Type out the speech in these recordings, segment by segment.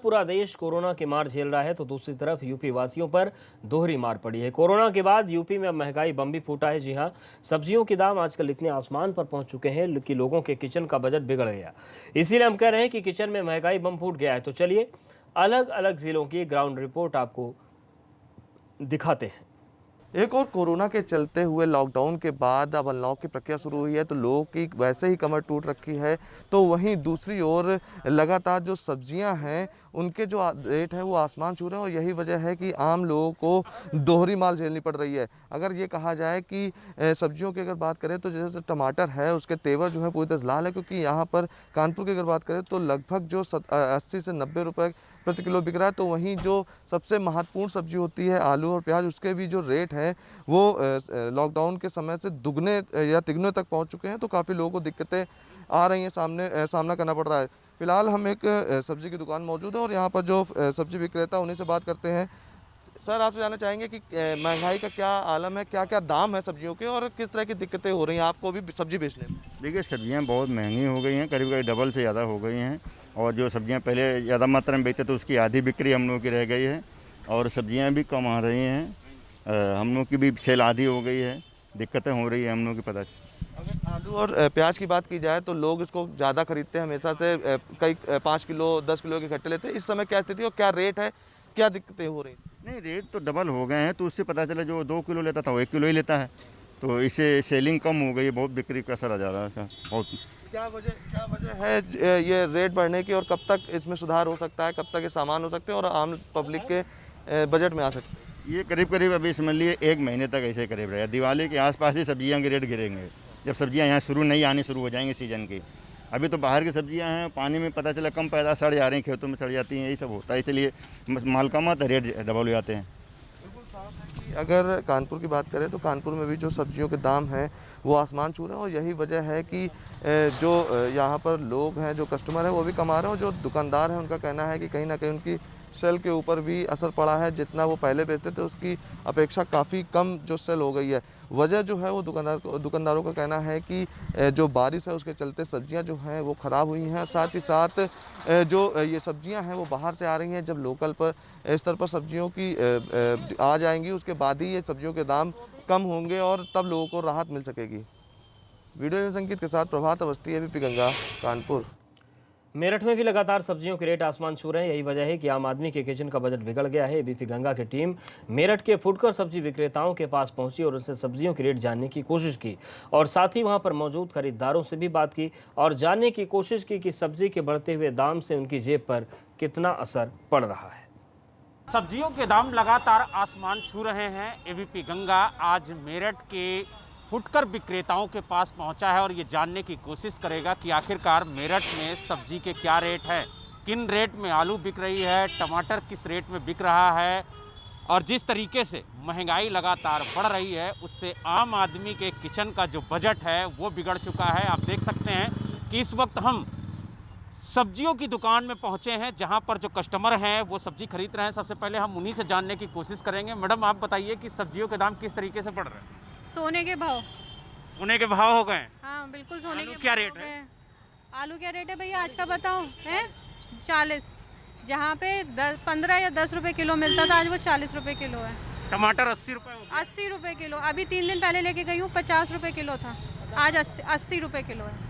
पूरा देश कोरोना की मार झेल रहा है तो दूसरी तरफ यूपी वासियों पर दोहरी मार पड़ी है। कोरोना के बाद यूपी में अब महंगाई बम भी फूटा है। जी हां, सब्जियों के दाम आजकल इतने आसमान पर पहुंच चुके हैं कि लोगों के किचन का बजट बिगड़ गया। इसीलिए हम कह रहे हैं कि किचन में महंगाई बम फूट गया है। तो चलिए अलग अलग जिलों की ग्राउंड रिपोर्ट आपको दिखाते हैं। एक और कोरोना के चलते हुए लॉकडाउन के बाद अब अनलॉक की प्रक्रिया शुरू हुई है तो लोगों की वैसे ही कमर टूट रखी है। तो वहीं दूसरी ओर लगातार जो सब्जियां हैं उनके जो रेट है वो आसमान छू रहे हैं और यही वजह है कि आम लोगों को दोहरी मार झेलनी पड़ रही है। अगर ये कहा जाए कि सब्जियों की अगर बात करें तो जैसे टमाटर है उसके तेवर जो है पूरी तरह लाल है, क्योंकि यहाँ पर कानपुर की अगर बात करें तो लगभग जो 80 से 90 रुपये प्रति किलो बिक रहा है। तो वहीं जो सबसे महत्वपूर्ण सब्जी होती है आलू और प्याज, उसके भी जो रेट है वो लॉकडाउन के समय से दुगने या तिगने तक पहुंच चुके हैं। तो काफ़ी लोगों को दिक्कतें आ रही हैं, सामना करना पड़ रहा है। फिलहाल हम एक सब्जी की दुकान मौजूद है और यहाँ पर जो सब्जी विक्रेता उन्हीं से बात करते हैं। सर, आपसे जानना चाहेंगे कि महंगाई का क्या आलम है, क्या क्या दाम है सब्जियों के और किस तरह की दिक्कतें हो रही हैं आपको भी सब्जी बेचने में? देखिए, सब्जियां बहुत महंगी हो गई हैं, करीब करीब डबल से ज़्यादा हो गई हैं। और जो सब्जियां पहले ज़्यादा मात्रा में बेचते तो उसकी आधी बिक्री हम लोगों की रह गई है और सब्जियां भी कम आ रही हैं। हम लोग की भी सेल आधी हो गई है, दिक्कतें हो रही है हम लोग की पता से। अगर आलू और प्याज की बात की जाए तो लोग इसको ज़्यादा खरीदते हैं हमेशा से, कई 5 किलो 10 किलो के इकट्ठे लेते हैं। इस समय क्या स्थिति और क्या रेट है, क्या दिक्कतें हो रही हैं? नहीं, रेट तो डबल हो गए हैं, तो उससे पता चला जो 2 किलो लेता था वो 1 किलो ही लेता है। तो इससे सेलिंग कम हो गई है, बहुत बिक्री का असर आ जा रहा है इसका बहुत। क्या वजह है ये रेट बढ़ने की और कब तक इसमें सुधार हो सकता है, कब तक ये सामान हो सकते हैं और आम पब्लिक के बजट में आ सकते हैं? ये करीब करीब अभी समझ लिए 1 महीने तक ऐसे करीब रहेगा। दिवाली के आसपास ही सब्जियां के रेट गिरेंगे, जब सब्जियां यहाँ शुरू नहीं आनी शुरू हो जाएंगी सीजन की। अभी तो बाहर की सब्जियां हैं, पानी में पता चला कम पैदा सड़ जा रही हैं, खेतों में सड़ जाती हैं, यही सब होता है। इसलिए माल कम आता है, रेट डबल हो जाते हैं। अगर कानपुर की बात करें तो कानपुर में भी जो सब्जियों के दाम हैं वो आसमान छू रहे हैं और यही वजह है कि जो यहाँ पर लोग हैं, जो कस्टमर हैं वो भी कमा रहे हैं और जो दुकानदार हैं उनका कहना है कि कहीं ना कहीं उनकी सेल के ऊपर भी असर पड़ा है। जितना वो पहले बेचते थे उसकी अपेक्षा काफ़ी कम जो सेल हो गई है। वजह जो है वो दुकानदारों का कहना है कि जो बारिश है उसके चलते सब्जियां जो हैं वो ख़राब हुई हैं। साथ ही साथ जो ये सब्जियां हैं वो बाहर से आ रही हैं। जब लोकल पर स्तर पर सब्जियों की आ जाएंगी उसके बाद ही ये सब्जियों के दाम कम होंगे और तब लोगों को राहत मिल सकेगी। वीडियो संगीत के साथ प्रभात अवस्थी, एबीपी गंगा, कानपुर। मेरठ में भी लगातार सब्जियों के रेट आसमान छू रहे हैं। यही वजह है कि आम आदमी के किचन का बजट बिगड़ गया है। एबीपी गंगा की टीम मेरठ के फुटकर सब्जी विक्रेताओं के पास पहुंची और उनसे सब्जियों के रेट जानने की कोशिश की और साथ ही वहां पर मौजूद खरीदारों से भी बात की और जानने की कोशिश की कि सब्जी के बढ़ते हुए दाम से उनकी जेब पर कितना असर पड़ रहा है। सब्जियों के दाम लगातार आसमान छू रहे हैं। एबीपी गंगा आज मेरठ के फुटकर विक्रेताओं के पास पहुंचा है और ये जानने की कोशिश करेगा कि आखिरकार मेरठ में सब्जी के क्या रेट हैं, किन रेट में आलू बिक रही है, टमाटर किस रेट में बिक रहा है और जिस तरीके से महंगाई लगातार बढ़ रही है उससे आम आदमी के किचन का जो बजट है वो बिगड़ चुका है। आप देख सकते हैं कि इस वक्त हम सब्जियों की दुकान में पहुंचे हैं जहां पर जो कस्टमर हैं वो सब्जी खरीद रहे हैं। सबसे पहले हम उन्हीं से जानने की कोशिश करेंगे। मैडम, आप बताइए कि सब्जियों के दाम किस तरीके से बढ़ रहे हैं? सोने के भाव। सोने के भाव हो गए? हाँ बिल्कुल, सोने के क्या भाव रेट हो है? गए। आलू क्या रेट है भैया आज का बताऊं? है 40, जहाँ पे 15 या 10 रुपए किलो मिलता था आज वो 40 रुपए किलो है। टमाटर 80 रुपए हो गए? 80 रुपए किलो। अभी 3 दिन पहले लेके गई हूँ, 50 रुपए किलो था, आज 80 रुपए किलो है।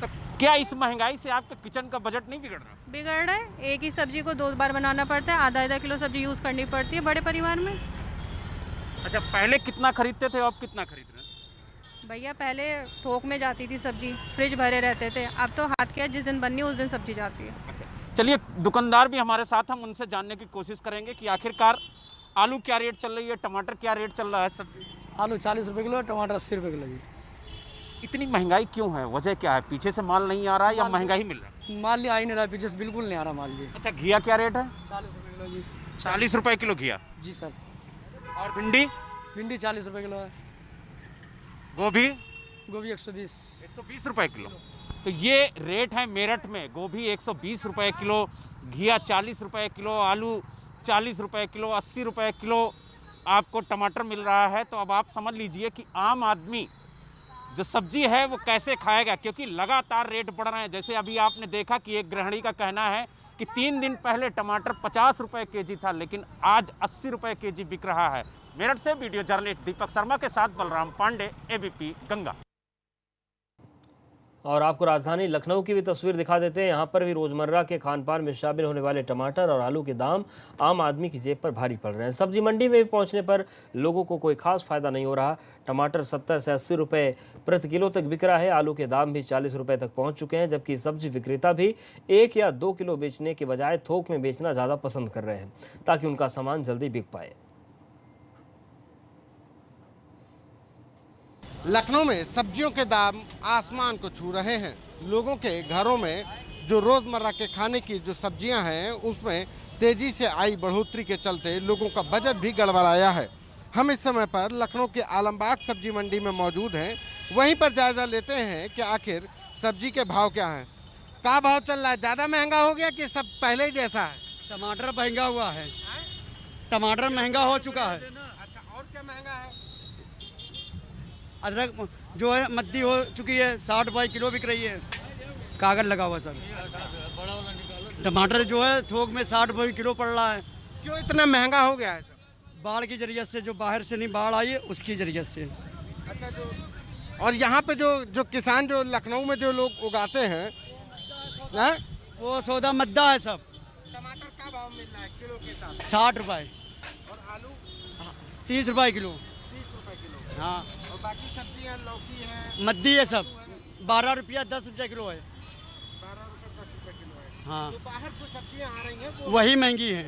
तो क्या इस महंगाई से आपका किचन का बजट नहीं बिगड़ रहा? बिगड़ रहा है। एक ही सब्जी को 2 बार बनाना पड़ता है, आधा किलो सब्जी यूज़ करनी पड़ती है बड़े परिवार में। अच्छा, पहले कितना खरीदते थे, अब कितना खरीद रहे हैं? भैया पहले थोक में जाती थी सब्जी, फ्रिज भरे रहते थे, अब तो हाथ के जिस दिन बननी उस दिन सब्जी जाती है। अच्छा, चलिए दुकानदार भी हमारे साथ, हम उनसे जानने की कोशिश करेंगे कि आखिरकार आलू क्या रेट चल रही है, टमाटर क्या रेट चल रहा है। सब्जी आलू 40 रुपये किलो, टमाटर 80 रुपये किलो जी। इतनी महंगाई क्यों है, वजह क्या है? पीछे से माल नहीं आ रहा है या महंगाई मिल रहा है? माल आ ही नहीं रहा, पीछे से बिल्कुल नहीं आ रहा माल जी। अच्छा, घिया क्या रेट है? 40 रुपये किलो जी। 40 रुपए किलो घिया जी सर। और भिंडी? भिंडी 40 रुपये किलो है। गोभी? गोभी 120। 120 रुपए किलो। तो ये रेट है मेरठ में। गोभी 120 रुपए किलो, घिया 40 रुपए किलो, आलू 40 रुपए किलो, 80 रुपए किलो आपको टमाटर मिल रहा है। तो अब आप समझ लीजिए कि आम आदमी जो सब्जी है वो कैसे खाएगा, क्योंकि लगातार रेट बढ़ रहे हैं। जैसे अभी आपने देखा कि एक गृहिणी का कहना है कि 3 दिन पहले टमाटर 50 रुपए केजी था, लेकिन आज 80 रुपए केजी बिक रहा है। मेरठ से वीडियो जर्नलिस्ट दीपक शर्मा के साथ बलराम पांडे, एबीपी गंगा। और आपको राजधानी लखनऊ की भी तस्वीर दिखा देते हैं। यहाँ पर भी रोजमर्रा के खान पान में शामिल होने वाले टमाटर और आलू के दाम आम आदमी की जेब पर भारी पड़ रहे हैं। सब्जी मंडी में भी पहुँचने पर लोगों को कोई खास फायदा नहीं हो रहा। टमाटर 70 से 80 रुपये प्रति किलो तक बिक रहा है। आलू के दाम भी 40 रुपये तक पहुँच चुके हैं, जबकि सब्जी विक्रेता भी 1 या 2 किलो बेचने के बजाय थोक में बेचना ज़्यादा पसंद कर रहे हैं ताकि उनका सामान जल्दी बिक पाए। लखनऊ में सब्जियों के दाम आसमान को छू रहे हैं। लोगों के घरों में जो रोज़मर्रा के खाने की जो सब्जियां हैं उसमें तेज़ी से आई बढ़ोतरी के चलते लोगों का बजट भी गड़बड़ाया है। हम इस समय पर लखनऊ के आलमबाग सब्जी मंडी में मौजूद हैं। वहीं पर जायज़ा लेते हैं कि आखिर सब्जी के भाव क्या हैं। क्या भाव चल रहा है? ज़्यादा महंगा हो गया कि सब पहले ही जैसा है? टमाटर महंगा हुआ है, टमाटर महंगा हो चुका है। अच्छा, और क्या महंगा है? अदरक जो है मद्दी हो चुकी है, 60 रुपये किलो बिक रही है, कागज लगा हुआ सर। टमाटर जो है थोक में 60 रुपये किलो पड़ रहा है। क्यों इतना महंगा हो गया है सर? बाढ़ की जरिए से, जो बाहर से नहीं बाढ़ आई है उसकी जरिए से। अच्छा, और यहाँ पे जो किसान जो लखनऊ में जो लोग उगाते हैं वो सौदा मद्दा है सब। टमाटर का भाव मिल रहा है किलो के साथ? 60 रुपये। और आलू? 30 रुपये किलो। 30 रुपए किलो। हाँ, और बाकी सब्जियाँ लौकी है, मद्दी है सब। 12 रुपया 10 रुपये किलो है। 12 रुपए 10 रुपए किलो है। हाँ, जो बाहर से सब्जियाँ आ रही हैं वो वही महंगी है।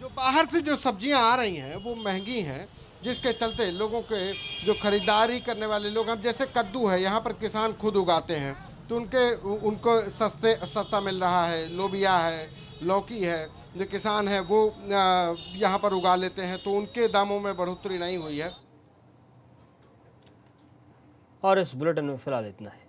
जो बाहर से जो सब्जियां आ रही हैं वो महंगी हैं, जिसके चलते लोगों के जो खरीदारी करने वाले लोग, हम जैसे कद्दू है यहाँ पर किसान खुद उगाते हैं तो उनको सस्ता मिल रहा है। लोबिया है, लौकी है, जो किसान है वो यहाँ पर उगा लेते हैं तो उनके दामों में बढ़ोतरी नहीं हुई है। और इस बुलेटिन में फिलहाल इतना है।